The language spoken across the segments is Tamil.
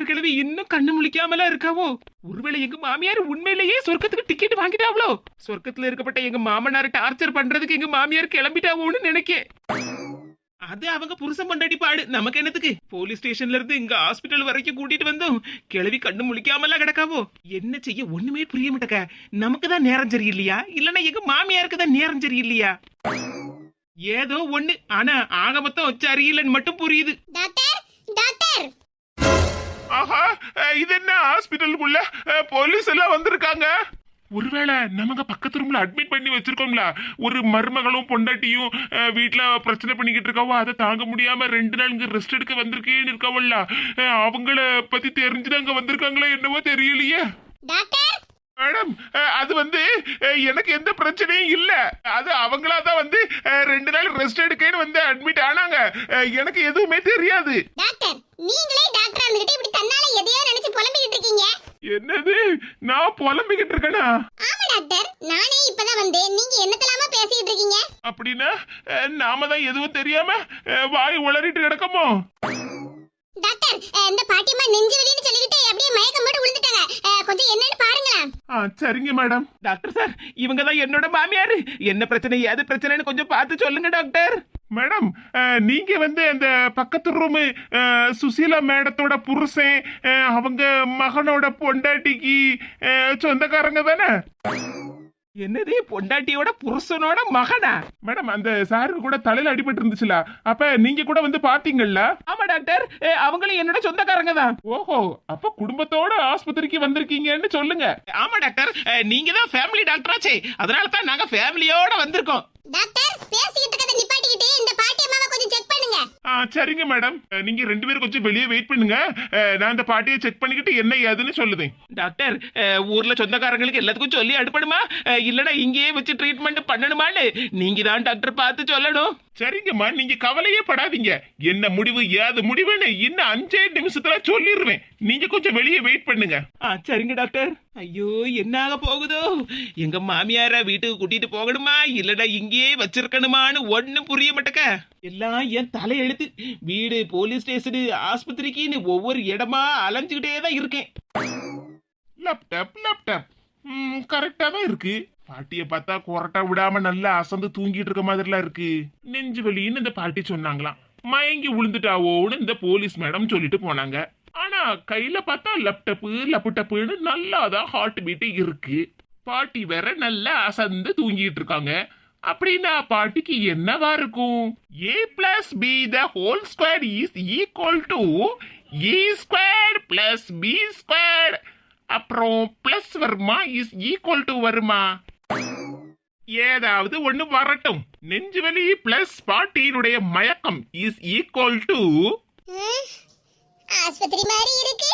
டாக்டர் கிழவி இன்னும் கண்ணு முழிக்காமலா இருக்காவோ? ஒருவேளை எங்க மாமியார் உண்மையிலேயே சொர்க்கத்துக்கு டிக்கெட் வாங்கிட்டாவளோ? சொர்க்கத்துல இருக்கப்பட்ட எங்க மாமனார் டார்ச்சர் பண்றதுக்கு எங்க மாமியார் கிளம்பிட்டாவோன்னு நினைக்கேன். அது அவங்க புருஷன் பொண்டாட்டி பாடு, நமக்கு என்னத்துக்கு? போலீஸ் ஸ்டேஷன்ல இருந்து இங்க ஹாஸ்பிட்டல் வரைக்கும் கூட்டிட்டு வந்தோம், கிளவி கண்ணு முழிக்காமலா கிடக்காவோ? என்ன செய்ய ஒண்ணுமே புரிய மாட்டேக்க. நமக்கு தான் நேரம் சரியில்லையா, இல்லன்னா எங்க மாமியாருக்கு தான் நேரம் சரியில்லையா? ஏதோ ஒண்ணு, ஆனா ஆக மொத்தம் சரியில்லைன்னு மட்டும் புரியுது. டாக்டர் டாக்டர், ஆஹா, இது என்ன ஹாஸ்பிட்டலுக்குள்ள போலீஸ் எல்லாம் வந்திருக்காங்க? ஒருவேளை நமக்கு பக்கத்து ரூம்ல அட்மிட் பண்ணி வச்சிருக்கோங்களா? ஒரு மருமகளும் பொண்டாட்டியும் வீட்டுல பிரச்சனை பண்ணிக்கிட்டு இருக்காவோ, அதை தாங்க முடியாம 2 நாள் இங்க ரெஸ்ட் எடுக்க வந்திருக்கேன்னு இருக்காவல்ல, அவங்கள பத்தி தெரிஞ்சுதான் அங்க வந்திருக்காங்களா என்னவோ தெரியலையே. டாக்டர் மேடம், அது எனக்கு எந்த பிரச்சனையும் இல்ல. அது அவங்களா தான் 2 நாள் ரெஸ்ட் எடுக்கேன்னு அட்மிட் ஆனாங்க. எனக்கு எதுவுமே தெரியாது. டாக்டர், நீங்களே டாக்டர் வந்துட்டு இப்படி தன்னால எதையோ நினைச்சு புலம்பிக்கிட்டு இருக்கீங்க. என்னது, நான் புலம்பிக்கிட்டு இருக்கேனா? ஆமா டாக்டர், நானே இப்பதான் வந்தேன். நீங்க என்னத்தலாமா பேசிக்கிட்டு இருக்கீங்க? அப்படின்னா நாம தான் எதுவும் தெரியாம வாய் உளறிட்டு கிடக்கமோ? டாக்டர், இந்த பாட்டியம்மா நெஞ்சு வலின்னு சொல்லிக்கிட்டு அப்படியே மயக்கம் போட்டு விழுந்துட்டாங்க. கொஞ்சம் என்னன்னு பாருங்களேன். சரிங்க மேடம். டாக்டர் சார், இவங்க தான் என்னோட மாமியாரு. என்ன பிரச்சனை ஏது பிரச்சனைன்னு கொஞ்சம் பார்த்து சொல்லுங்க டாக்டர். மேடம், நீங்க அந்த பக்கத்து ரூமு சுசீலா மேடத்தோட புருஷன், அவங்க மகனோட பொண்டாட்டிக்கு சொந்தக்காரங்க தானே? என்னது, பொண்டாட்டியோட புருஷனோட மகனா? மேடம், அந்த சாருக்கு கூட தலையில அடிபட்டு இருந்துச்சுல, அப்ப நீங்க கூட பாத்தீங்கல்ல? ஆமா டாக்டர், அவங்களும் என்னோட சொந்தக்காரங்க தான். ஓஹோ, அப்ப குடும்பத்தோட ஆஸ்பத்திரிக்கு வந்திருக்கீங்கன்னு சொல்லுங்க. ஆமா டாக்டர், நீங்க தான் ஃபேமிலி டாக்டராச்சே, அதனால தான் நாங்க ஃபேமிலியோட வந்திருக்கோம். டாக்டர், பேசிக்கிட்டு இருக்கதை நிப்பாட்டிக்கிட்டு இந்த பாட்டியம்மாவை கொஞ்சம் செக் பண்ணுங்க. சரிங்க மேடம், நீங்க 2 பேரும் கொஞ்சம் வெளியே வெயிட் பண்ணுங்க. நான் அந்த பாட்டியை செக் பண்ணிக்கிட்டு என்ன ஏதுன்னு சொல்லுதேன். டாக்டர், ஊர்ல சொந்தக்காரங்களுக்கு எல்லாத்துக்கும் சொல்லி அடுப்படுமா, இல்லனா இங்கேயே வச்சு ட்ரீட்மெண்ட் பண்ணணுமான்னு நீங்க தான் டாக்டர் பார்த்து சொல்லணும். சரிங்கம்மா, நீங்க கவலையே படாதீங்க. என்ன முடிவு ஏது முடிவுன்னு இன்னும் 5 நிமிஷத்துல சொல்லிடுவேன். நீங்க கொஞ்சம் வெளியே வெயிட் பண்ணுங்க. சரிங்க டாக்டர். ஐயோ, என்ன ஆக போகுதோ? எங்க மாமியார வீட்டுக்கு கூட்டிட்டு போகணுமா இல்லடா இங்கேயே வச்சிருக்கணுமான்னு ஒண்ணும் புரிய மாட்டேக்க. எல்லாம் என் தலையெழுத்து. வீடு, போலீஸ் ஸ்டேஷனு, ஆஸ்பத்திரிக்குன்னு ஒவ்வொரு இடமா அலைஞ்சுக்கிட்டே தான் இருக்கேன். லேப்டாப் கரெக்டா தான் இருக்கு. பாட்டிய பார்த்தா கொரட்டா விடாம நல்லா அசந்து தூங்கிட்டு இருக்க மாதிரிலாம் இருக்கு. நெஞ்சு வலின்னு இந்த பாட்டி சொன்னாங்களாம். மயங்கி விழுந்துட்டாவோன்னு இந்த போலீஸ் மேடம் சொல்லிட்டு போனாங்க. ஆனா கையில பார்த்தா லேப்டாப்புன்னு நல்லாதான் ஹார்ட் பீட் இருக்கு. பாட்டி வேற நல்லா அசந்து தூங்கிட்டு இருக்காங்க. அப்படின்னா பாட்டிக்கு என்னவா இருக்கும்? a+b² is equal to e²+b². அப்புறம் பிளஸ் வருமா, இஸ் ஈக்குவல் டு வருமா? ஏதாவது ஒண்ணு வரட்டும். நெஞ்சுவலி பிளஸ் பாட்டியினுடைய மயக்கம் இஸ் ஈக்குவல் டு ஆஸ்பத்திரி மாதிரி இருக்கு.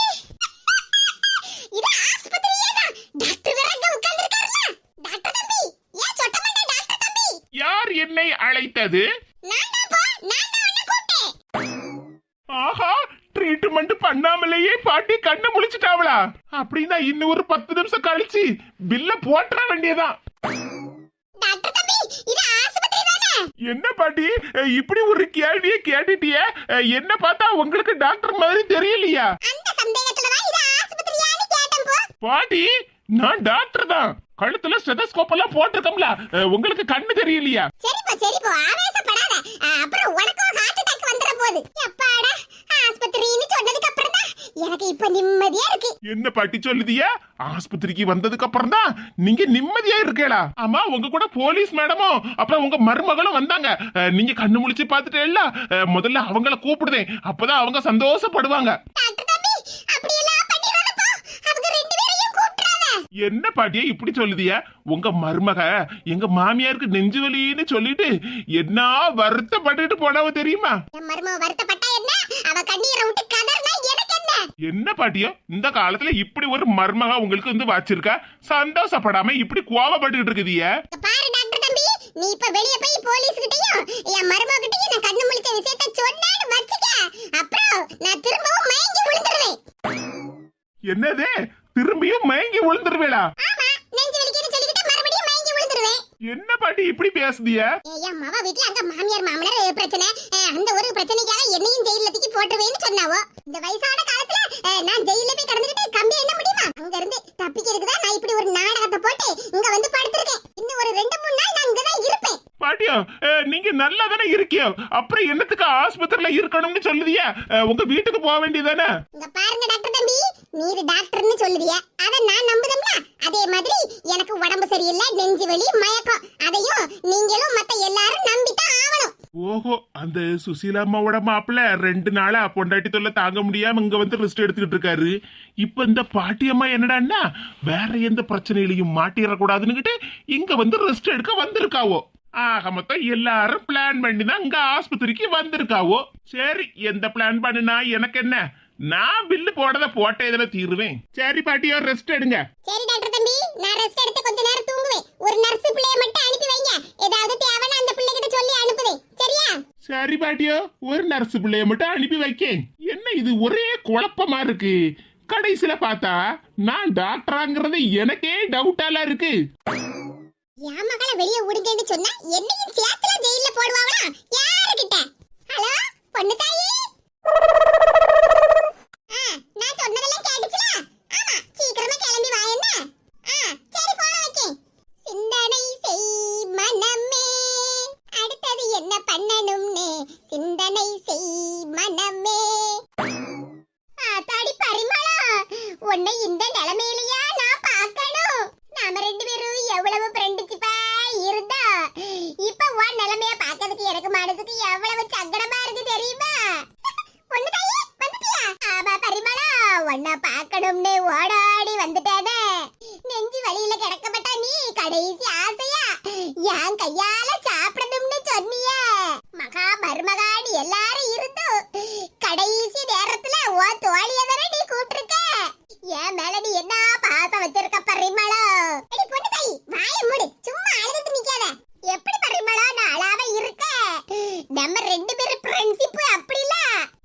இது ஆஸ்பத்திரியே தான். டாக்டர் வேற அங்க உட்கார்ந்திருக்காருல. டாக்டர் தம்பி, ஏன் சொட்ட மாட்டே டாக்டர் தம்பி? யார் என்னை அழைத்தது? நான் தான் உன்னை கூப்பிட்டேன். ஆஹா, ட்ரீட்மெண்ட் பண்ணாமலேயே பாட்டி கண்ணு முழிச்சிட்டாவளா? அப்படின்னா இன்னும் ஒரு 10 நிமிஷம் கழிச்சு பில்ல போட்டுற வேண்டியதான். டாக்டர் தம்பி, இது ஆஸ்பத்திரி தானே? என்ன பாட்டி இப்படி ஒரு கேள்வியை கேட்டுட்டியே? என்ன பார்த்தா உங்களுக்கு டாக்டர் மாதிரி தெரியலையா? அந்த சந்தேகத்துல தான் இது ஆஸ்பத்திரியான்னு கேட்டேன் போ. பாட்டி, நான் டாக்டர் தான். கழுத்துல ஸ்டெதஸ்கோப் எல்லாம் போட்டிருக்கோம்ல, உங்களுக்கு கண்ணு தெரியலையா? சரிப்பா ஆவேசப்படாத. அப்புறம் உனக்கும் ஹார்ட் அட்டாக் வந்துற போகுது. அப்பாடா, ஆஸ்பத்திரின்னு சொன்னதுக்கு அப்புறம் தான் எனக்கு இப்ப நிம்மதியா இருக்கு. என்ன பாட்டி சொல்லுதியா? ஆஸ்பத்திரிக்கு வந்ததுக்கு அப்புறம் தான் நீங்க நிம்மதியா இருக்கேளா? ஆமா, உங்க கூட போலீஸ் மேடமும் அப்புறம் உங்க மருமகளும் வந்தாங்க. நீங்க கண்ணு முழிச்சு பாத்துட்டேல்ல, முதல்ல அவங்கள கூப்பிடுதேன். அப்பதான் அவங்க சந்தோஷப்படுவாங்க. டாக்டர் தம்பி, அப்படி எல்லாம் பண்ணிராதப்பா. அவங்க 2 பேரையும் கூப்பிட்றாத. என்ன பாட்டியே இப்படி சொல்லுதியா? உங்க மருமக எங்க மாமியாருக்கு நெஞ்சு வலின்னு சொல்லிட்டு என்ன வருத்தப்பட்டுட்டு போனவ தெரியுமா? என் மருமக வருத்தப்பட்டா என்ன? அவ கண்ணீரை விட்டு கதறினா எனக்கு என்ன? என்ன பாட்டியோ, இந்த காலத்துல இப்படி ஒரு மருமக உங்களுக்கு வச்சிருக்கா, சந்தோஷப்படாம இப்படி கோவப்பட்டுட்டு இருக்குதிய. பாரு டாக்டர் தம்பி, நீ இப்ப வெளிய போய் போலீஸ் கிட்டயும் என் மருமக கிட்டயும் நான் கண்ணு முழிச்ச விஷயத்தை சொன்னேன்னு வச்சுக்க, அப்புறம் நான் திரும்பவும் மயங்கி விழுந்துருவேன். என்னது, திரும்பியும் மயங்கி விழுந்துருவேளா? ஆமா, நெஞ்சு வலிக்குன்னு சொல்லிக்கிட்டு மறுபடியும் மயங்கி விழுந்துருவேன். என்ன பாட்டி இப்படி பேசுதிய? என் மவ வீட்ல அங்க மாமியார் மாமனார் பிரச்சனை, அந்த ஒரு பிரச்சனைக்காக என்னையும் ஜெயில தூக்கி போட்டுருவேன்னு சொன்னாவோ. இந்த வயசான காலத்துல நான் ஜெயில போய் கடந்துக்கிட்டு கம்பி என்ன முடியுமா? அங்க இருந்து தப்பிக்கிறதுக்கு தான் நான் இப்படி ஒரு நாடகத்தை போட்டு இங்க வந்து படுத்திருக்கேன். இன்னும் ஒரு 2-3 நாள் நான் இங்கதான் இருப்பேன். பாட்டியா நீங்க நல்லா தானே இருக்கியோ, அப்புறம் என்னத்துக்கு ஆஸ்பத்திரியில இருக்கணும்னு சொல்லுதியா? உங்க வீட்டுக்கு போக வேண்டியதானே? இங்க பாருங்க டாக்டர் தம்பி, நீர் டாக்டர்னு சொல்லுதியா, அத நான் நம்புதம்ல. அதே மாதிரி எனக்கு உடம்பு சரியில்லை, நெஞ்சு வலி, மயக்கம், அதையும் நீங்களும் மத்த எல்லாரும் நம்பித்தான் ஆவணும். ஓஹோ, அந்த சுசீலா அம்மாவோட மாப்பிள்ள 2 நாளா பொண்டாட்டி தொல்லை தாங்க முடியாம இங்க வந்து ரெஸ்ட் எடுத்துக்கிட்டு இருக்காரு. இப்ப இந்த பாட்டியம்மா என்னடான்னா வேற எந்த பிரச்சனையிலையும் மாட்டிடக்கூடாதுன்னுகிட்டு இங்க வந்து ரெஸ்ட் எடுக்க வந்திருக்காவோ. ஆக மொத்தம் எல்லாரும் பிளான் பண்ணி தான் இங்க ஆஸ்பத்திரிக்கு வந்திருக்காவோ. சரி, எந்த பிளான் பண்ணுனா எனக்கு என்ன, நான் பில்லு போடத போட்ட இதுல தீருவேன். சரி பாட்டியோ, ரெஸ்ட் எடுங்க. சரி டாக்டர் தம்பி, நான் ரெஸ்ட் எடுத்து கொஞ்ச நேரம் தூங்குவேன். ஒரு நர்ஸ் பிள்ளைய மட்டும் அனுப்பி வைங்க, ஏதாவது தேவைன்னா அந்த பிள்ளை கிட்ட சொல்லி அனுப்புதேன், சரியா? சரி பாட்டியோ, ஒரு நர்ஸ் பிள்ளைய மட்டும் அனுப்பி வைக்கேன். என்ன இது ஒரே குழப்பமா இருக்கு. கடைசியில பார்த்தா நான் டாக்டராங்கிறது எனக்கே டவுட்டால இருக்கு. என் மகளை வெளியே விடுங்கன்னு சொன்னா என்னையும் சேர்த்துல ஜெயில போடுவாங்களா? யாருக்கிட்ட? ஹலோ பொண்ணு தாயி, நான் சொன்னதெல்லாம் கேட்டுச்சுல? ஆமா, சீக்கிரமா கிளம்பி வா. என்ன? சரி, போன வைக்கேன். சிந்தனை செய் மனமே, அடுத்தது என்ன பண்ணணும்னு சிந்தனை செய் மனமே. தாடி பரிமளா, உன்னை இந்த நிலைமையிலயா நான் பார்க்கணும்? நாம 2 பேரும் எவ்வளவு ஃப்ரெண்ட்ஷிப்பா இருந்தா இப்ப உன் நிலைமைய பார்க்கிறதுக்கு எனக்கு மனசுக்கு எவ்வளவு சங்கடமா இருக்கு தெரியுமா? பொண்ணு தாயி வந்துட்டியா? ஆமா பரிமளா, உன்னை பார்க்கணும்னு ஓடாடி வந்துட்டானே. நெஞ்சு வலியில கிடக்கப்பட்ட நீ கடைசி ஆசையா என் கையால சாப்பிடணும்னு சொன்னிய. மகா மருமகாடி எல்லாரும் இருந்தும் கடைசி நேரத்துல உன் தோழிய தானே நீ கூப்பிட்டுருக்க. என் மேல நீ என்ன பாசம் வச்சிருக்க பரிமளா? அடி பொண்ணு தாயி, வாயை மூடு, சும்மா அழுதுட்டு நிக்காத. எப்படி பரிமளா நான் அழாம இருக்க? நம்ம 2 பேரும் ஃப்ரெண்ட்ஷிப் அப்படி இல்ல.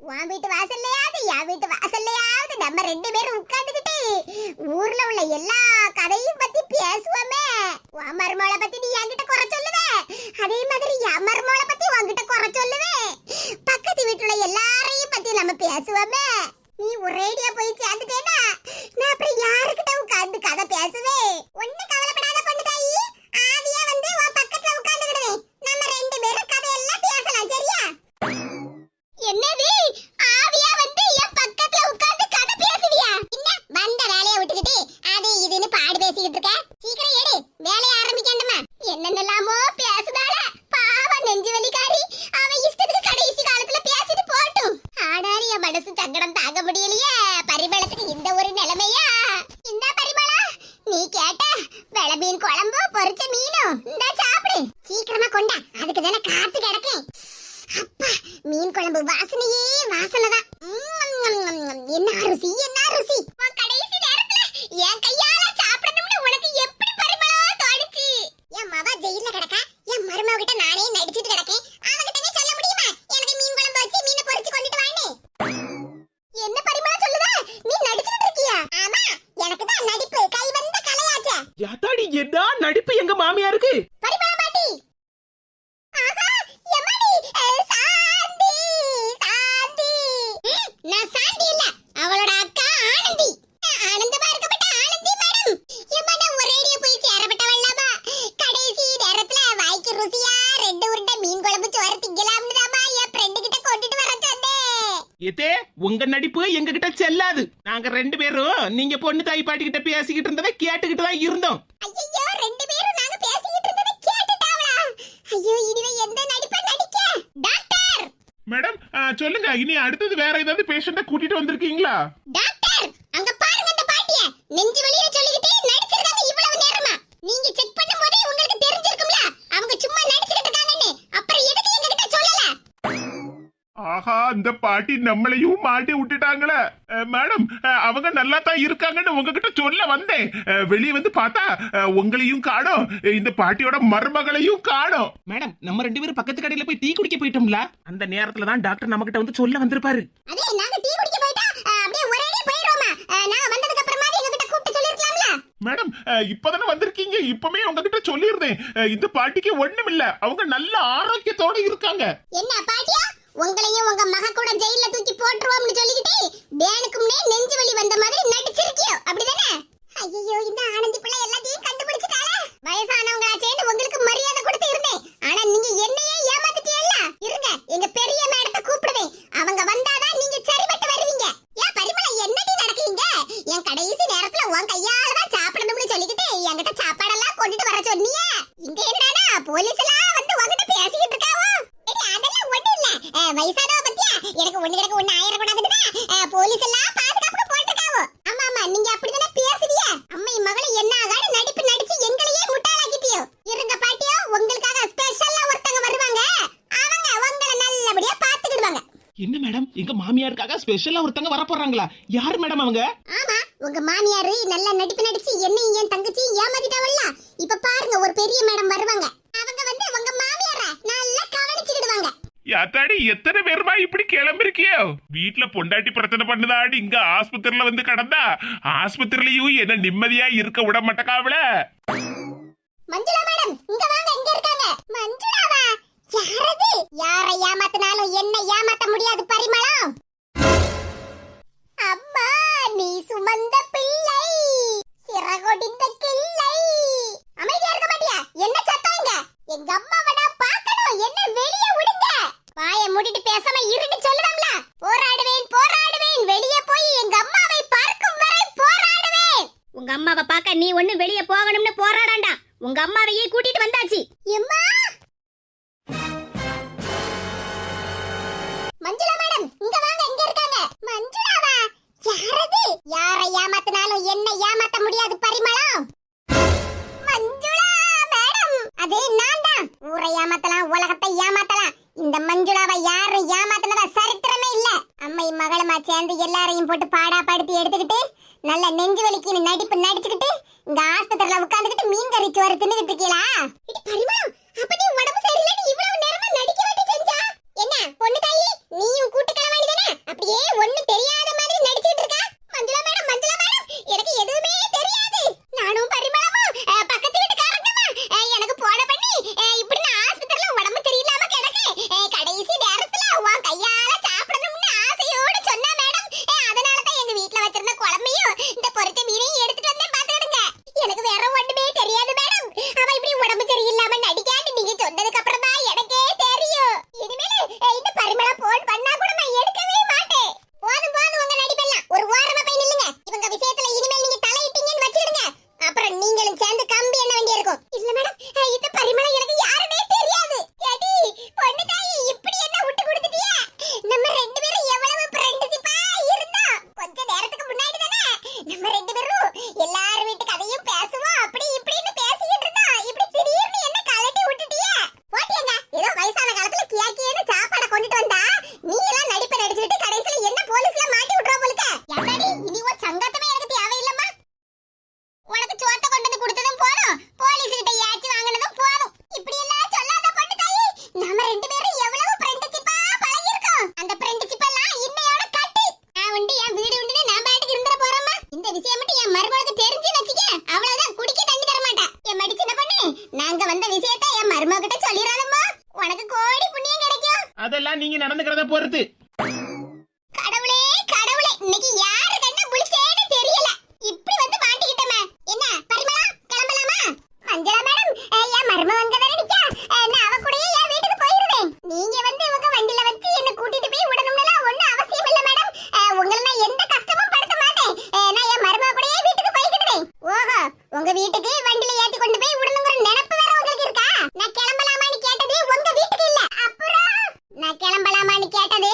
உன் வீட்டு வாசல்லையாவது என் வீட்டு வாசல்லையாவது நம்ம 2 பேரும் உட்கார்ந்துகிட்டு ஊர்ல உள்ள எல்லா கதையும் பத்தி பேசுவோமே. உன் மருமகளை பத்தி நீ என்கிட்ட குறை சொல்லுவே, அதே மாதிரி என் மருமகளை பத்தி உன்கிட்ட குறை சொல்லுவே. பக்கத்து வீட்டுல எல்லாரையும் பத்தி நம்ம பேசுவோமே. நீ ஒரேடியா போய் சேர்ந்துட்டேனா நான் அப்புறம் யாருக்கிட்ட உட்கார்ந்து கதை பேசுவேன்? ஒண்ணு கவலைப்படாத பொண்ணு தாயி, ஆவியா வந்து உன் பக்கத்துல உட்கார்ந்துக்கிடுவேன். நம்ம 2 பேரும் கதையெல்லாம் பேசலாம், சரியா? என்னது, ஆவியா வந்து என் பக்கத்துல உட்கார்ந்து கதை பேசுவியா? என்ன வந்த வேலையை விட்டுக்கிட்டு அது இதுன்னு பாடு பேசிக்கிட்டு இருக்க? சீக்கிரம் எடு, வேலையை ஆரம்பிக்கணுமா? என்னென்னலாமோ பேசுதால, பாவம் நெஞ்சு வலிக்காரி. அவ இஷ்டத்துக்கு கடைசி காலத்துல பேசிட்டு போட்டும். ஆனாலும் என் மனசு சங்கடம் தாங்க முடியலையே. பரிமளத்துக்கு இந்த ஒரு நிலைமையா? இந்த பரிமளா, நீ கேட்ட வெள மீன் குழம்பு பொரிச்ச மீனும் இந்த சாப்பிடு. சீக்கிரமா கொண்டா, அதுக்கு தானே காத்து கிடக்கேன். அப்பா, மீன் குழம்பு வாசனையே வாசனைதான். என்ன ருசி, என்ன ருசி. உன் கடைசி நேரத்துல என் கையால சாப்பிடணும்னு உனக்கு எப்படி பரிமளா தோணுச்சு? என் மவ ஜெயில கிடக்கா, என் மருமக கிட்ட நானே நடிச்சிட்டு கிடக்கேன். அவகிட்டவே சொல்ல முடியுமா எனக்கு மீன் குழம்பு வச்சு மீனை பொரிச்சு கொண்டுட்டு வான்னு? என்ன பரிமளா சொல்லுதா? நீ நடிச்சிட்டு இருக்கியா? ஆமா, எனக்கு தான் நடிப்பு கை வந்த கலையாச்சே. யாத்தாடி என்ன நடிப்பு எங்க மாமியாருக்கு? பரிமளா பாட்டி, ஆஹா எம்மாடி, சாந்தி சாந்தி. நான் சாந்தி இல்ல, அவளோட அக்கா ஆனந்தி. ஆனந்தமா இருக்கப்பட்ட ஆனந்தி மேடம். எம்மா ஒரேடியா போய் சேரப்பட்டவள்லாமா? கடைசி நேரத்துல வாய்க்கு ருசியா 2 உருண்டை மீன் குழம்பு சோறு திங்கலாம்னு தாமா என் ஃப்ரெண்டு கிட்ட கொண்டுட்டு வர சொன்னேன். ஏத்தே, உங்க நடிப்பு எங்க கிட்ட செல்லாது. நாங்க 2 பேரும் நீங்க பொண்ணு தாய் பாட்டி கிட்ட பேசிக்கிட்டு இருந்ததை கேட்டுக்கிட்டு தான் இருந்தோம். ஐயோ, 2 பேரும் நாங்க பேசிக்கிட்டு இருந்ததை கேட்டுட்டாவளா? ஐயோ, இனிமே எந்த நடிப்பை நடிக்க? டாக்டர் மேடம் சொல்லுங்க, இனி அடுத்தது வேற ஏதாவது பேஷண்ட கூட்டிட்டு வந்திருக்கீங்களா? டாக்டர், அங்க பாருங்க அந்த பாட்டிய. நெஞ்சு வலிய சொல்லிக்கிட்டே நடிச்சிருக்காங்க இவ்வளவு நேரமா. நீங்க செக் பண்ணும்போதே உங்களுக்கு தெரிஞ்சிருக்கும்ல அவங்க சும்மா நடிச்சிட்டு இருக்காங்கன்னு. அப்புறம் எதுக்கு எங்ககிட்ட சொல்லல? ஆஹா, இந்த பாட்டி நம்மளையும் மாட்டி விட்டுட்டாங்களே. மேடம், அவங்க நல்லா தான் இருக்காங்கன்னு உங்ககிட்ட சொல்ல வந்தேன். வெளியே வந்து பார்த்தா உங்களையும் காணோம், இந்த பாட்டியோட மருமகளையும் காணோம். மேடம், நம்ம 2 பேரும் பக்கத்து கடையில போய் டீ குடிக்க போயிட்டோம்ல. அந்த நேரத்துல தான் டாக்டர் நம்ம கிட்ட வந்து சொல்ல வந்திருப்பாரு. அதே நாங்க டீ குடிக்க போய்ட்டா அப்படியே ஒரேடியா போயிரோமா? நான் வந்ததுக்கு அப்புறமா எங்ககிட்ட கூப்பிட்டு சொல்லிருக்கலாம்ல. மேடம் இப்பதானே வந்திருக்கீங்க, இப்பமே உங்ககிட்ட சொல்லியிருந்தேன். இந்த பாட்டிக்கு ஒண்ணும் இல்ல, அவங்க நல்ல ஆரோக்கியத்தோட இருக்காங்க. என்ன பாட்டியா, உங்களையும் உங்க மக கூட ஜெயில தூக்கி போட்டுருவோம்னு சொல்லிக்கிட்டு வேனுக்கு முன்னே நெஞ்சு வலி வந்த மாதிரி நடிச்சிருக்கியோ, அப்படிதானே? ஐயோ, இந்த ஆனந்தி பிள்ளை எல்லாத்தையும் கண்டுபிடிச்சிட்டாளே. வயசானவங்களாச்சேன்னு உங்களுக்கு மரியாதை கொடுத்து இருந்தேன், ஆனா நீங்க என்னையே ஏமாத்திட்டீல்ல. இருங்க, எங்க பெரிய மேடத்தை கூப்பிடுவேன், அவங்க வந்தாதான் நீங்க சரிபட்டு வருவீங்க. ஏன் பரிமளம், என்னடி நடக்கீங்க? என் கடைசி நேரத்துல உன் கையால தான் சாப்பிடணும்னு சொல்லிக்கிட்டு என்கிட்ட சாப்பாடெல்லாம் கொண்டுட்டு வர சொன்னீங்க. இங்க என்னன்னா போலீஸ் எல்லாம் வந்து உங்ககிட்ட பேசிக்கிட்டு இருக்காவோ? அதெல்லாம் ஒண்ணு இல்ல, வயசானவ பத்தியா எனக்கு ஒண்ணு கிடக்கு ஒண்ணு ஆயிரக்கூடாதுன்னா போலீஸ் எல்லாம் பாதுகாப்பு போட்டுருக்காவோ. ஆமா ஆமா, நீங்க அப்படிதானே பேசுவீங்க. அம்மை மகளை என்ன ஆகாடு நடிப்பு நடிச்சு எங்களையே முட்டாளாக்கிட்டியோ. இருங்க பாட்டியோ, உங்களுக்காக ஸ்பெஷலா ஒருத்தங்க வருவாங்க, அவங்க உங்களை நல்லபடியா பாத்துக்கிடுவாங்க. என்ன மேடம், எங்க மாமியாருக்காக ஸ்பெஷலா ஒருத்தங்க வர போறாங்களா? யார் மேடம் அவங்க? ஆமா, உங்க மாமியாரு நல்ல நடிப்பு நடிச்சு என்னையும் என் தங்கச்சி ஏமாத்திட்டாவல்ல. இப்ப பாருங்க, ஒரு பெரிய மேடம் வருவாங்க, அவங்க வந்து உங்க மாமியார நல்லா கவனிச்சுக்கிடுவாங்க. யாத்தாடி, எத்தனை பேருமா இப்படி கிளம்பிருக்கியோ? வீட்டுல பொண்டாட்டி பிரச்சனை பண்ணுதாடி, இங்க ஆஸ்பத்திரியில வந்து கடந்தா ஆஸ்பத்திரிலயும் என்ன நிம்மதியா இருக்க விட மாட்டேக்காவல. மஞ்சுளா மேடம், இங்க வாங்க, இங்க இருக்காங்க. மஞ்சுளாவா? யாரது? யாரை ஏமாத்தினாலும் என்ன ஏமாத்த முடியாது பரிமளம். அம்மா, நீ சுமந்த பிள்ளை, சிறகொடிந்த கிள்ளை. அமைதியா இருக்க மாட்டியா? என்ன சத்தம் இங்க? எங்க அம்மாவை நான் பார்க்கணும், என்ன வெளியே விடுங்க. வாயை மூடிட்டு பேசாம இருன்னு சொல்லுவாங்களா? போராடுவேன் போராடுவேன், வெளியே போய் எங்க அம்மாவை பார்க்கும் வரை போராடுவேன். உங்க அம்மாவை பார்க்க நீ ஒண்ணு வெளிய போகணும்னு போராடாண்டா, உங்க அம்மாவையே கூட்டிட்டு வந்தாச்சு. எம்மா, மஞ்சுளா மேடம், இங்க வாங்க, இங்க இருக்காங்க. மஞ்சுளாவா? யாரது? யாரை ஏமாத்தினாலும் என்ன ஏமாத்த முடியாது பரிமளம். மஞ்சுளா மேடம், அது நான் தான். ஊரை ஏமாத்தலாம், உலகத்தை ஏமாத்தலாம், இந்த மஞ்சுளாவை யாரும் ஏமாத்தினதா சரித்திரமே இல்ல. அம்மை மகளுமா சேர்ந்து எல்லாரையும் போட்டு பாடா படுத்தி எடுத்துக்கிட்டு நல்ல நெஞ்சு வலிக்குன்னு நடிப்பு நடிச்சுக்கிட்டு இங்க ஆஸ்பத்திரியில உட்கார்ந்துகிட்டு மீன் கறி சோறு தின்னுகிட்டு இருக்கீங்களா? இது பரிமளம், அப்ப நீ உடம்பு சரியில்லைன்னு இவ்வளவு நேரமா நடிக்க வேண்டி செஞ்சா என்ன? பொண்ணு தாயி, நீயும் கூட்டு கிளவாணிதானே? அப்படியே ஒண்ணு தெரியாத மாதிரி நடிச்சிட்டு இருக்கா. மஞ்சுளா மேடம், மஞ்சுளா மேடம், எனக்கு எதுவுமே தெரியாது. நானும் பரிமளமும் பக்கத்து வீட்டுக்காரங்கமா எனக்கு போன பண்ணி இப்படி நான் ஆஸ்பத்திரியில உடம்பு சரியில்லாம கிடக்கு, கடைசி நேரத்துல உன் கையால சாப்பிடணும்னு ஆசையோடு சொன்னா மேடம். அதனாலதான் எங்க வீட்டுல வச்சிருந்த குழம்பையும் இந்த பொரிச்ச மீனையும் எடுத்துட்டு வந்தேன், பாத்துக்கிடுங்க. எனக்கு வேற ஒண்ணுமே தெரியாது மேடம். அவ இப்படி உடம்பு சரியில்லாம நடிக்கான்னு நீங்க சொன்னதுக்கு அப்புறம் தான் எனக்கே தெரியும். இனிமேல் இந்த பரிமளம் போன் பண்ணா கூட நான் எடுக்கவே மாட்டேன். போதும் போதும், உங்க நடிப்பெல்லாம் ஒரு ஓரமா போய் நில்லுங்க. இவங்க விஷயத்துல இனிமேல் நீங்க தலையிட்டீங்கன்னு வச்சிடுங்க, அப்புறம் நீங்களும் சேர்ந்து கம்பி என்ன வேண்டி இருக்கும். இல்ல மேடம், இந்த பரிமளம் எனக்கு யாருமே தெரியாது. ஏடி பொண்ணு தாயி, இப்படி என்ன விட்டு கொடுத்துட்டியே? நம்ம ரெண்டு பேரும் எவ்வளவு ஃப்ரெண்ட்ஷிப்பா இருந்தோம். கொஞ்ச நேரத்துக்கு முன்னாடி தானே நம்ம ரெண்டு பேரும் எல்லார் வீட்டு கதையும் பேசுவோம், அப்படி இப்படின்னு பேசிக்கிட்டு இருந்தோம். இப்படி திடீர்னு என்ன கலட்டி விட்டுட்டியே? போட்டியங்க, ஏதோ வயசான காலத்துல கியாக்கியேன்னு சாப்பாடை கொண்டுட்டு வந்தா நீ எல்லாம் நடிப்பை நடிச்சுட்டு கடைசியில என்ன போலீஸ்ல மாட்டி விட்டுற போலுக்க. யாரடி, இனி ஒரு சங்கத்தமே எனக்கு தேவையில்லம்மா. உனக்கு சோத்த கொண்டு வந்து கொடுத்ததும் போதும், போலீஸ் கிட்ட ஏச்சி வாங்கினதும் போதும். இப்படி எல்லாம் சொல்லாத பொண்ணு தாயி, நாம ரெண்டு பேரும் எவ்வளவு ஃப்ரெண்ட்ஷிப்பா பழகிருக்கோம். அந்த ஃப்ரெண்ட்ஷிப் எல்லாம் இன்னையோட கட்டு. நான் உண்டு என் வீடு உண்டுன்னு நான் பாட்டுக்கு இருந்துற போறேம்மா. இந்த விஷயம் மட்டும் என் மருமகளுக்கு தெரிஞ்சு வச்சுக்க, அவ்வளவுதான், குடிக்க தண்ணி தர மாட்டா. என் மடிச்சின பொண்ணு, நாங்க வந்த விஷயத்தை என் மருமக கிட்ட சொல்லிடாதம்மா, உனக்கு கோடி புண்ணியம் கிடைக்கும். அதெல்லாம் நீங்க நடந்துக்கிறத பொறுத்து. கடவுளே கடவுளே, இன்னைக்கு யாரு கண்ண புளிச்சேன்னு தெரியல, இப்படி வந்து மாட்டிக்கிட்டமே. என்ன பரிமளா, கிளம்பலாமா? மஞ்சளா மேடம், என் மருமக அங்க தானே நிக்கா, நான் அவ கூடயே என் வீட்டுக்கு போயிருவேன். நீங்க வந்து உங்க வண்டியில வச்சு என்ன கூட்டிட்டு போய் விடணும்னுலாம் ஒண்ணும் அவசியம் இல்ல மேடம். உங்களை நான் எந்த கஷ்டமும் படுத்த மாட்டேன். நான் என் மருமக கூடயே வீட்டுக்கு போய்க்கிடுவேன். ஓஹோ, உங்க வீட்டுக்கு வண்டியில ஏத்தி கொண்டு போய் விடணுங்கிற நினைப்பு வேற உங்களுக்கு இருக்கா? நான் கிளம்பலாமான்னு கேட்டது உங்க வீட்டுக்கு இல்ல, அப்புறம் நான் கிளம்பலாமான்னு கேட்டது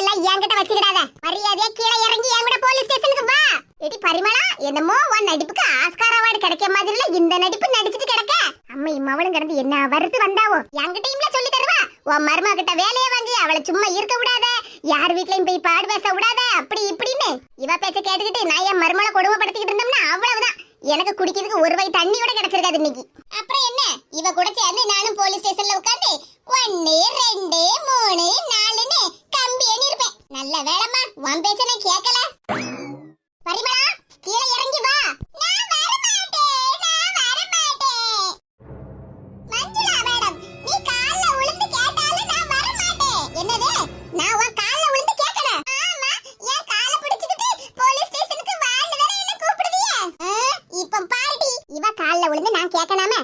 எல்லாம் என்கிட்ட வச்சுக்கிடாத. மரியாதையா கீழே இறங்கி என் கூட போலீஸ் ஸ்டேஷனுக்கு வா. ஏடி பரிமளா, என்னமோ உன் நடிப்புக்கு ஆஸ்கார் அவார்டு கிடைக்க மாதிரில இந்த நடிப்பு நடிச்சிட்டு கிடக்க. அம்மா இம்மவளும் கிடந்து என்ன வருத்து வந்தாவோ. என்கிட்டயும்ல சொல்லி தருவா. உன் மருமக கிட்ட வேலையை வாங்கி அவளை சும்மா இருக்க விடாத, யார் வீட்லயும் போய் பாடு பேச விடாத, அப்படி இப்படின்னு இவ பேச்ச கேட்டுக்கிட்டு நான் என் மருமகளை கொடுமைப்படுத்திக்கிட்டு இருந்தோம்னா அவ்வளவுதான். எனக்கு குடிக்கிறதுக்கு ஒரு வகை தண்ணி கூட கிடைச்சிருக்காது இன்னைக்கு. அப்புறம் என்ன, இவ கூட சேர்ந்து நானும் போலீஸ் ஸ்டேஷன்ல உட்கார்ந்து 1 2 3 4ன்னு கம்பி எண்ணி இருப்பேன். நல்ல வேலைமா உன் பேச்ச நான் கேட்கல. பரிமளா, கீழே இறங்கி வா. நான் வர மாட்டேன், நான் வர மாட்டேன். மஞ்சுளா மேடம், நீ கால்ல விழுந்து கேட்டாலும் நான் வர மாட்டேன். என்னது, நான் உன் கால்ல விழுந்து கேட்கணும்? ஆமா, என் காலை பிடிச்சிட்டு போலீஸ் ஸ்டேஷனுக்கு வான்னு வேற என்ன கூப்பிடுதியே? இப்ப பாருடி, இவ கால்ல விழுந்து நான் கேட்கணுமே.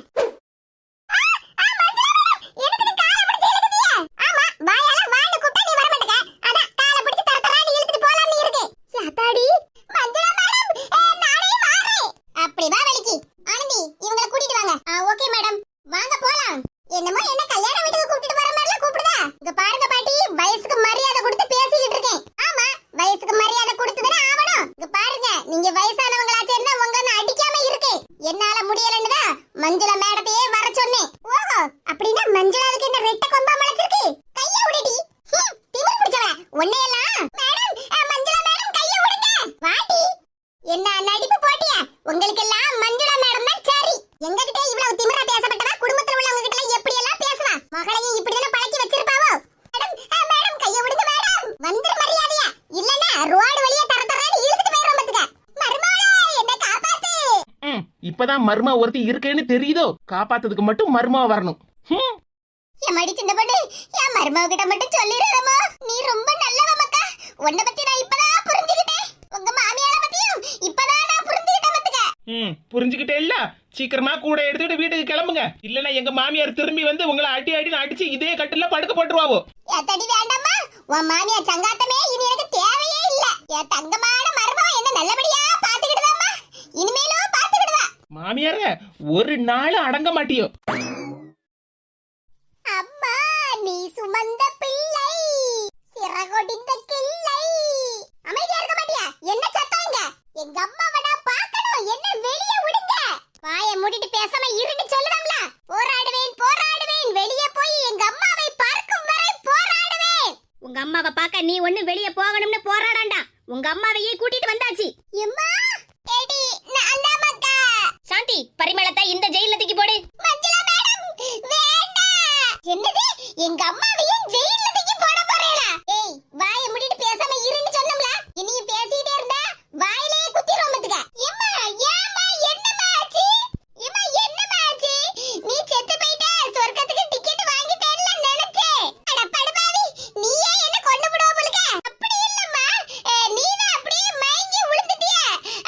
மஞ்சுளா மேடத்தையே வர சொன்னேன். ஓஹோ, அப்படினா மஞ்சுளாவுக்கு என்ன ரெட்ட கொம்பா முளைச்சிருக்கு? கைய விடுடி. திமிர் பிடிச்சவ. ஒண்ணேலாம் மேடம், மஞ்சுளா மேடம் கைய விடுங்க. வாடி. என்ன நடிப்பு போட்டியா? உங்களுக்கு எல்லாம் மஞ்சுளா மேடம் தான் சரி. எங்ககிட்ட இவ்வளவு திமிரா பேசப்பட்டவ குடும்பத்துல உள்ளவங்க கிட்ட எல்லாம் எப்படி எல்லாம் பேசுவா? மகளையும் இப்படி தான பழக்கி வச்சிருப்பாவோ? மேடம், மேடம் கைய விடுங்க மேடம். வந்து மரியாதையா இல்லனா ரோட் வழியா தரதரன்னு இழுத்துட்டு போயிரோம் பாத்துக்க. மருமகளே, என்ன காப்பாத்து. இப்பதான் மர்மா ஒருத்தி இருக்கேன்னு தெரியுதோ, காப்பாத்ததுக்கு மட்டும் மர்மா வரணும். என் மடி சின்ன பொண்ணு, என் மருமக கிட்ட மட்டும் சொல்லிடுறமா. நீ ரொம்ப நல்லவ மக்கா. உன்னை பத்தி நான் இப்பதான் புரிஞ்சுக்கிட்டேன். உங்க மாமியார பத்தியும் இப்பதான் நான் புரிஞ்சுக்கிட்டேன் பாத்துக்க. புரிஞ்சுக்கிட்டே இல்ல, சீக்கிரமா கூட எடுத்துட்டு வீட்டுக்கு கிளம்புங்க. இல்லனா எங்க மாமியார் திரும்பி வந்து உங்களை அடி அடின்னு அடிச்சு இதே கட்டில படுக்க போட்டுருவாவோ. ஏத்தடி வேண்டாமா, உன் மாமியார் சங்காத்தமே இனி எனக்கு தேவையே இல்ல. என் தங்கமான மருமக என்ன நல்லபடியா பாத்துக்கிடுதாமா. இனிமேலும் பாத்துக்கிடுவா. மாமியார ஒரு நாள் அடங்க மாட்டியோ. அம்மா, நீ சுமந்த பிள்ளை சிறகொடிந்த கிள்ளை. அமைதியா இருக்க மாட்டியா? என்ன சத்தம் இங்க? எங்க அம்மாவை நான் பார்க்கணும். என்ன வெளியே விடுங்க. வாயை மூடிட்டு பேசாம இருன்னு சொல்லுதாம்ல. போராடுவேன் போராடுவேன், வெளியே போய் எங்க அம்மாவை பார்க்கும் வரை போராடுவேன். உங்க அம்மாவை பார்க்க நீ ஒண்ணு வெளிய போகணும்னு போராடாண்டா. உங்க அம்மாவையே கூட்டிட்டு வந்தாச்சு. எம்மா, ஏடி நான் தான் மக்கா. சாந்தி, பரிமளத்தை இந்த ஜெயில தூக்கி போடு. மஞ்சுளா மேடம், வேண்டாம். என்னது, எங்க அம்மாவையும் ஜெயில்ல தூக்கி போட போறேளா? ஏய், வாயை மூடிட்டு பேசாம இருன்னு சொன்னோம்ல. இனியும் பேசிட்டே இருந்தா வாயிலே குத்திரோம் பாத்துக்க. எம்மா, ஏம்மா, என்னம்மா ஆச்சு? எம்மா, என்னம்மா ஆச்சு? நீ செத்து போயிட்ட, சொர்க்கத்துக்கு டிக்கெட் வாங்கிட்டேன்னு நினைச்சேன். அட படுபாவி, நீயே என்ன கொண்டு விடுவ போலுக்க. அப்படி இல்லம்மா, நீதான் அப்படியே மயங்கி விழுந்துட்டிய.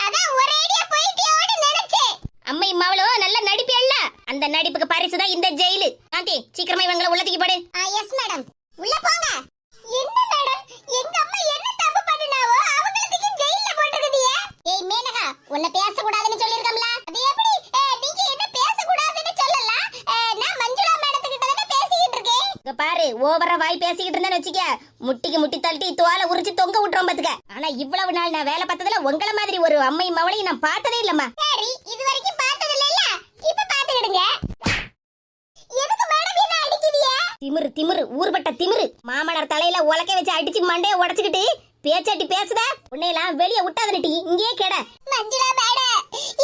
அதான் ஒரேடியா போயிட்டியோன்னு நினைச்சேன். அம்மை மாவளோ நல்ல நடிப்பியல்ல, அந்த நடிப்புக்கு பரிசு தான் இந்த ஜெயிலு. சாந்தி, சீக்கிரமா இவங்களை உள்ள தூக்கி போடு. எஸ் மேடம், உள்ள போங்க. என்ன மேடம், எங்க அம்மா என்ன தப்பு பண்ணினாவோ அவங்களுக்கு ஜெயில்ல போட்டுருக்கீங்க. ஏய் மேனகா, உன்னை பேச கூடாதுன்னு சொல்லிருக்கம்ல. அது எப்படி நீங்க என்ன பேச கூடாதுன்னு சொல்லல? நான் மஞ்சுளா மேடம் கிட்ட தான பேசிட்டு இருக்கேன். இங்க பாரு, ஓவரா வாய் பேசிக்கிட்டு இருந்தேன்னு வச்சுக்க, முட்டிக்கு முட்டி தள்ளி தோலை உரிச்சு தொங்க விட்டுறோம் பாத்துக்க. ஆனா இவ்வளவு நாள் நான் வேலை பார்த்ததுல உங்கள மாதிரி ஒரு அம்மை மவளையும் நான் பார்த்ததே இல்லம்மா. சரி, இது வரைக்கும் பார்த்தது இல்ல, இப்ப பாத்துக்கிடுங்க. எதுக்கு மேடம் என்ன அடிக்குதிய? திமிரு திமிரு, ஊர்பட்ட திமிரு. மாமனார் தலையில உலக்க வச்சு அடிச்சு மண்டைய உடைச்சுக்கிட்டு பேச்சாட்டி பேசுத. உன்னையெல்லாம் வெளியே விட்டாதனட்டி, இங்கேயே கெட. மஞ்சுளா மேடம்,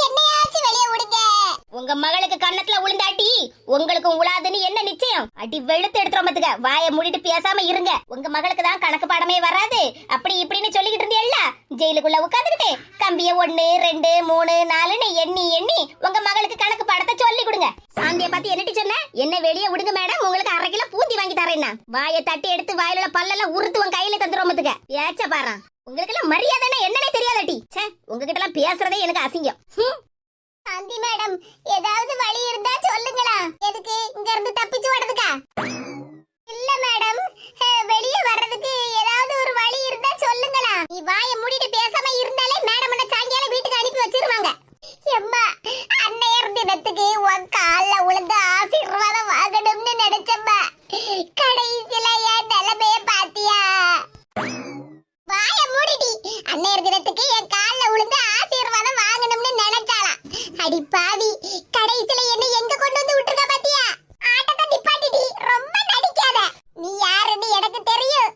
என்னையாச்சும் வெளியே விடுங்க. உங்க மகளுக்கு கண்ணத்துல விழுந்தாட்டி உங்களுக்கும் உலாதுன்னு என்ன நிச்சயம்? அடி வெளுத்து எடுத்துறோம் பாத்துக்க. வாயை மூடிட்டு பேசாம இருங்க. உங்க மகளுக்கு தான் கணக்கு பாடமே வராது அப்படி இப்படின்னு சொல்லிக்கிட்டு இருந்தியல்ல. ஜெயிலுக்குள்ள உட்காந்துக்கிட்டு கம்பிய 1 2 3 4ன்னு எண்ணி எண்ணி உங்க மகளுக்கு கணக்கு பாடத்தை சொல்லி கொடுங்க. சாந்திய பார்த்து என்னட்டி சொன்ன? என்ன வெளியே விடுங்க மேடம், உங்களுக்கு 1/2 கிலோ பூந்தி வாங்கி தரேன்னா. வாயை தட்டி எடுத்து வாயில பல்லெல்லாம் உருத்து உன் கையில தந்துரும் பாத்துக்க. ஏச்ச பாரு, உங்களுக்கு எல்லாம் மரியாதைன்னா என்னன்னே தெரியாதட்டி. சே, உங்ககிட்ட எல்லாம் பேசுறதே எனக்கு அசிங்கம். சாந்தி மேடம், ஏதாவது வழி இருந்தா சொல்லுங்களா. எதுக்கு இங்க இருந்து தப்பிச்சு வர்றதுக்கா? இல்ல மேடம், வெளியே வர்றதுக்கு ஏதாவது ஒரு வழி இருந்தா சொல்லுங்களா. நீ வாயை மூடிட்டு பேசாம இருந்தாலே மேடம் உன்னை சாயங்காலம் வீட்டுக்கு அனுப்பி வச்சிருவாங்க. எம்மா, அன்னையர் தினத்துக்கு உன் கால்ல விழுந்து ஆசீர்வாதம் வாங்கணும்னு நினைச்சம்மா. கடைசியில என் நிலைமைய பாத்தியா? முன்னேறு தினத்துக்கு என் கால்ல விழுந்து ஆசீர்வாதம் வாங்கணும்னு நினைச்சாலாம். அடி பாவி, கடைசில என்ன எங்க கொண்டு வந்து விட்டுருக்க பாத்தியா? ஆட்டத்தை நிப்பாட்டிடி, ரொம்ப நடிக்காத. நீ யாருன்னு எனக்கு தெரியும்,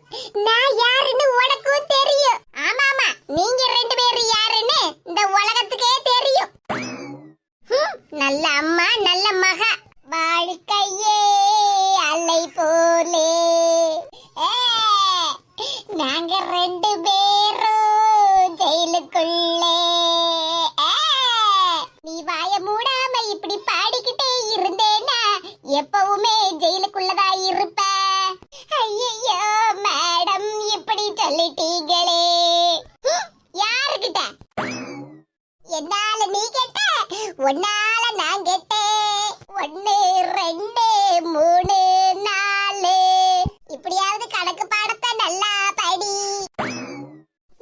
நான் யாருன்னு உனக்கும் தெரியும். ஆமா ஆமா, நீங்க ரெண்டு பேரும் யாருன்னு இந்த உலகத்துக்கே தெரியும். நல்ல அம்மா, நல்ல மகா. வாழ்க்கையே அலை போலே நாங்க ரெண்டு பேரும் ஜெயிலுக்குள்ளே. நீ வாய மூடாம இப்படி பாடிக்கிட்டே இருந்தேனா எப்பவுமே ஜெயிலுக்குள்ளதான் இருப்ப. ஐயோ மேடம், இப்படி சொல்லிட்டீங்களே. யாருக்கிட்ட? என்னால நீ கேட்ட, உன்னால நான் கேட்டேன். 1 2 3 4 இப்படியாவது கணக்கு பாடத்தை நல்லா படி.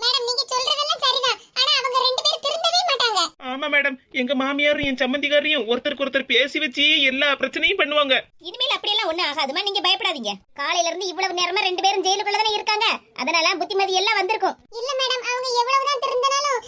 மேடம், நீங்க சொல்றதெல்லாம் சரிதான், ஆனா அவங்க ரெண்டு பேரும் திருந்தவே மாட்டாங்க. ஆமா மேடம், எங்க மாமியாரும் என் சம்மந்திகாரையும் ஒருத்தருக்கு ஒருத்தர் பேசி வச்சு எல்லா பிரச்சனையும் பண்ணுவாங்க. இனிமேல் அப்படியெல்லாம் ஒண்ணும் ஆகாதுமா, நீங்க பயப்படாதீங்க. காலையில இருந்து இவ்வளவு நேரமா ரெண்டு பேரும் ஜெயிலுக்குள்ள தானே இருக்காங்க, அதனால புத்திமதி எல்லாம் வந்திருக்கும். இல்ல மேடம், அவங்க எவ்வளவுதான் திருந்தனாலும்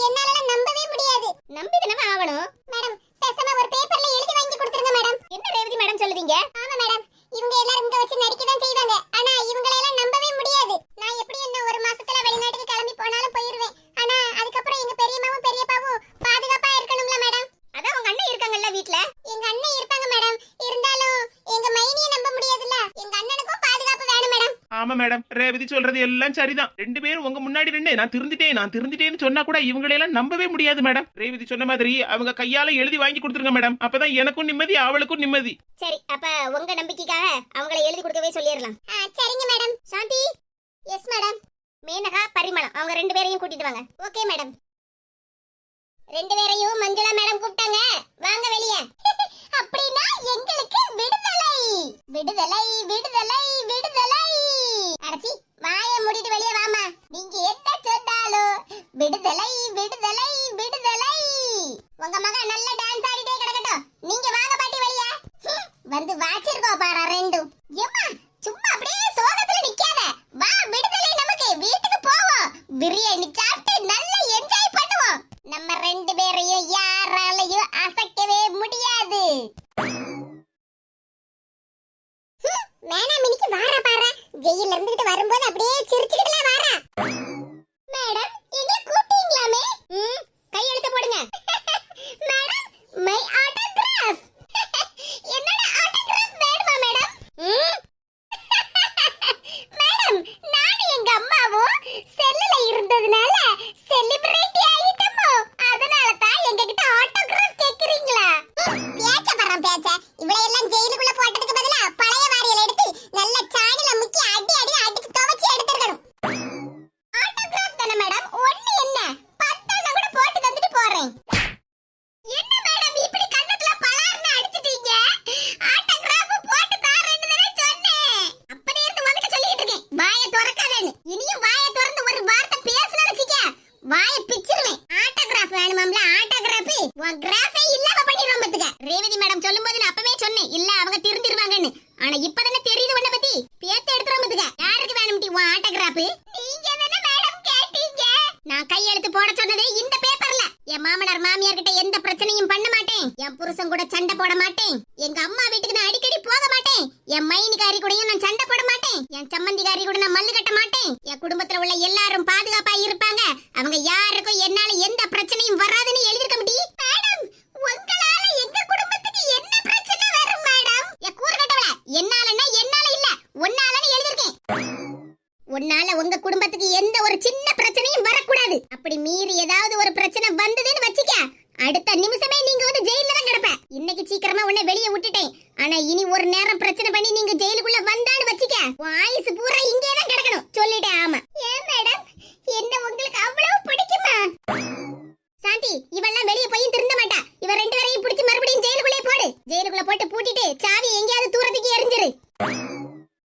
என்னால நம்பவே முடியாது. நம்பிதானே ஆகணும். மேடம், பேசாம ஒரு பேப்பர்ல எழுதி வாங்கி கொடுத்துருங்க மேடம். என்ன ரேவதி மேடம் சொல்லுவீங்க? ஆமா மேடம், இவங்க எல்லாரும் இங்க வச்சு நடிக்க தான் செய்வாங்க, ஆனா இவங்களை எல்லாம் நம்பவே முடியாது. நான் எப்படி என்ன ஒரு மாசத்துல வெளிநாட்டுக்கு கிளம்பி போனாலும் போயிருவேன், ஆனா அதுக்கப்புறம் எங்க பெரியம்மாவும் பெரியப்பாவும் பாதுகாப்பா இருக்கணும்ல மேடம். அதான் உங்க அண்ணன் இருக்காங்கல்ல வீட்ல. எங்க அண்ணன் இருப்பாங்க மேடம், இருந்தாலும் எங்க மைனியை நம்ப முடியாதுல்ல. எங்க அண்ணனுக்கும் பாதுகாப்பு வேணும் மேடம். ஆமா மேடம், ரேவதி சொல்றது எல்லாம் சரிதான். ரெண்டு பேரும் உங்க முன்னாடி நின்னு நான் திருந்திட்டேன்னு சொன்னா கூட இவங்களையெல்லாம் நம்பவே முடியாது மேடம். ரேவதி சொன்ன மாதிரி அவங்க கையால எழுதி வாங்கி கொடுத்துருங்க மேடம், அப்பதான் எனக்கும் நிம்மதி, அவளுக்கும் நிம்மதி. சரி, அப்ப உங்க நம்பிக்கைக்காக அவங்களை எழுதி கொடுக்கவே சொல்லிடலாம். சரிங்க madam. Shanthi. Yes madam. Menaka, Parimalam, அவங்க ரெண்டு பேரையும் கூட்டிட்டு வாங்க. Okay madam. ரெண்டு பேரையும் மஞ்சளா மேடம் கூப்பிட்டாங்க, வாங்க வெளியே. அப்படினா எங்களுக்கு விடுதலை விடுதலை விடுதலை விடுதலை. அடச்சி, வாயை மூடிட்டு வெளியே வாமா. நீங்க என்ன சொன்னாலும் விடுதலை விடுதலை விடுதலை. உங்க மகன் நல்ல டான்ஸ் ஆடிட்டே கிடக்கட்டும், நீங்க வாங்க பாட்டி வெளியே. வந்து வாச்சிருக்கோம் பாரா ரெண்டும். ஏம்மா, சும்மா அப்படியே சோகத்துல நிக்காத, வா விடுதலை நமக்கு. வீட்டுக்கு போவோம், பிரியாணி சாப்பிட்டு நல்லா என்ஜாய் பண்ணுவோம். நம்ம ரெண்டு பேரையும் யாராலையும் அசைக்கவே முடியாது. மேடம், இன்னைக்கு வாரா பாரா, ஜெயில இருந்துட்டு வரும்போது அப்படியே சிரிச்சுக்கிட்டே வாரா. மேடம், எங்க கூப்பிட்டீங்களாமே? கையெழுத்து போடுங்க. Madam, my autograph. என்னோட ஆட்டோகிராஃப் வேணுமா மேடம்? மேடம், நானும் எங்க அம்மாவும் செல்லுல இருந்ததுனால செலிபிரிட்டி ஆயிட்டோமோ, அதனால தான் எங்ககிட்ட ஆட்டோகிராஃப் கேக்குறீங்களா? பேச்ச பரம் பேச்ச, இவளை எல்லாம் ஜெயிலுக்குள்ள போட்டதுக்கு பதிலா பழைய வாரியல எடுத்து நல்ல சாணில முக்கி அடி அடி அடிச்சு துவைச்சு எடுத்துக்கணும். ஆட்டோகிராஃப் தானே மேடம், ஒண்ணு என்ன 10 கூட போட்டு தந்துட்டு போறேன். என்ன மேடம் இப்படி கண்ணத்துல பலார்னு அடிச்சிட்டீங்க? ஆட்டோகிராஃப் போட்டு தாரேன்னு தானே சொன்னேன். அப்பனே இருந்து உன்கிட்ட சொல்லிட்டு இருக்கேன், வாயை திறக்காதேன்னு. இனியும் வாயை திறந்து ஒரு வார்த்தை பேசல வச்சிக்க, வாயை பிச்சிருவேன். ஆட்டோகிராஃப் வேணுமாம்ல, ஆட்டோகிராஃப் உன் கிராஃபே இல்லாம பண்ணிடுவோம் பாத்துக்க. ரேவதி மேடம் சொல்லும்போது நான் அப்பவே சொன்னேன், இல்ல அவங்க திருந்திருவாங்கன்னு. ஆனா இப்பதானே தெரியுது உன்னை பத்தி. பேத்த எடுத்துறோம் பாத்துக்க. யாருக்கு வேணும் டி உன் ஆட்டோகிராஃப்? நீங்க தானே மேடம் கேட்டீங்க. நான் கையெழுத்து போட சொன்னதே இந்த பேப்பர்ல. என் மாமனார் மாமியார் கிட்ட எந்த பிரச்சனையும் பண்ண மாட்டேன், என் புருஷன் கூட சண்டை போட மாட்டேன், எங்க அம்மா வீட்டுக்கு நான் அடிக்கடி போக மாட்டேன், என் மைனிகாரி கூடயும் நான் சண்டை போட மாட்டேன், என் சம்மந்திகாரி கூட நான் மல்லு கட்ட மாட்டேன், என் குடும்பத்துல உள்ள எல்லாரும் பாதுகாப்பா இருப்பாங்க, அவங்க யாருக்கும் என்னால எந்த பிரச்சனையும் வராதுன்னு எழுதிருக்க முடியும். மேடம், உங்களால எங்க குடும்பத்துக்கு என்ன பிரச்சனை வரும் மேடம்? என் கூறு கட்டவள, என்னாலன்னா என்னால இல்ல, உன்னாலன்னு எழுதிருக்கேன். உன்னால உங்க குடும்பத்துக்கு எந்த ஒரு சின்ன பிரச்சனையும் வரக்கூடாது. அப்படி மீறி ஏதாவது ஒரு பிரச்சனை வந்ததுன்னு வச்சுக்க, அடுத்த நிமிஷமே நீங்க வந்து ஜெயில தான் கிடப்ப. இன்னைக்கு சீக்கிரமா உன்னை வெளியே விட்டுட்டேன், ஆனா இனி ஒரு நேரம் பிரச்சனை பண்ணி நீங்க ஜெயிலுக்குள்ள வந்தான்னு வச்சுக்க, உன் ஆயுசு பூரா இங்கே தான் கிடக்கணும் சொல்லிட்டேன். ஆமா. ஏன் மேடம், என்ன உங்களுக்கு அவ்வளவு பிடிக்குமா? சாந்தி, இவெல்லாம் வெளியே போய் திருந்த மாட்டா. இவ ரெண்டு பேரையும் பிடிச்சு மறுபடியும் ஜெயிலுக்குள்ளே போடு. ஜெயிலுக்குள்ள போட்டு பூட்டிட்டு சாவி எங்கேயாவது தூரத்துக்கு எரிஞ்சிரு.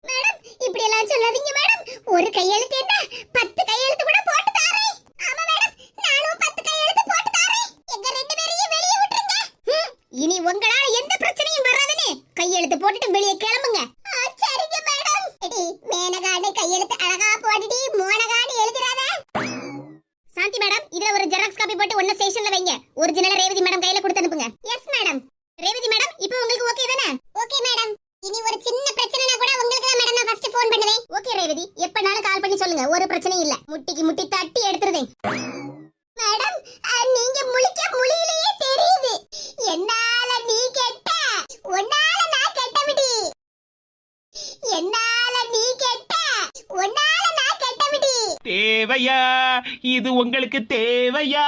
மேடம், இப்படி எல்லாம் சொல்லாதீங்க மேடம். ஒரு கையெழுத்து என்ன 10 கையெழுத்து கூட போட்டு தாரேன். ஆமா மேடம், நானும் 10 கையெழுத்து போட்டு தாரேன். எங்க ரெண்டு பேரையும் வெளியே விட்டுருங்க. இனி உங்களால எந்த பிரச்சனையும் வராதுன்னு கையெழுத்து போட்டுட்டு வெளியே கிளம்புங்க. சரிங்க மேடம். எடி மேனகாடு கையெழுத்து அழகா போட்டுடி ஒரிஜினல் ரேவதி மேடம் கையில கொடுத்து அனுப்புங்க. Yes madam. ரேவதி மேடம் இப்போ உங்களுக்கு ஓகே தானே? Okay madam. இனி ஒரு சின்ன பிரச்சனைனா கூட உங்களுக்கு தான் மேடம் நான் ஃபர்ஸ்ட் ஃபோன் பண்ணுவேன். ஓகே ரேவதி, எப்பனாலும் கால் பண்ணி சொல்லுங்க, ஒரு பிரச்சனையும் இல்ல. முட்டிக்கு முட்டி தட்டி எடுத்துறேன். மேடம் நீங்க முழிக்க முழியிலேயே தெரியுது. என்னால நீ கெட்ட, உன்னால நான் கெட்ட விடி. என்னால நீ கெட்ட, உன்னால நான் கெட்ட விடி. தேவையா இது உங்களுக்கு தேவையா?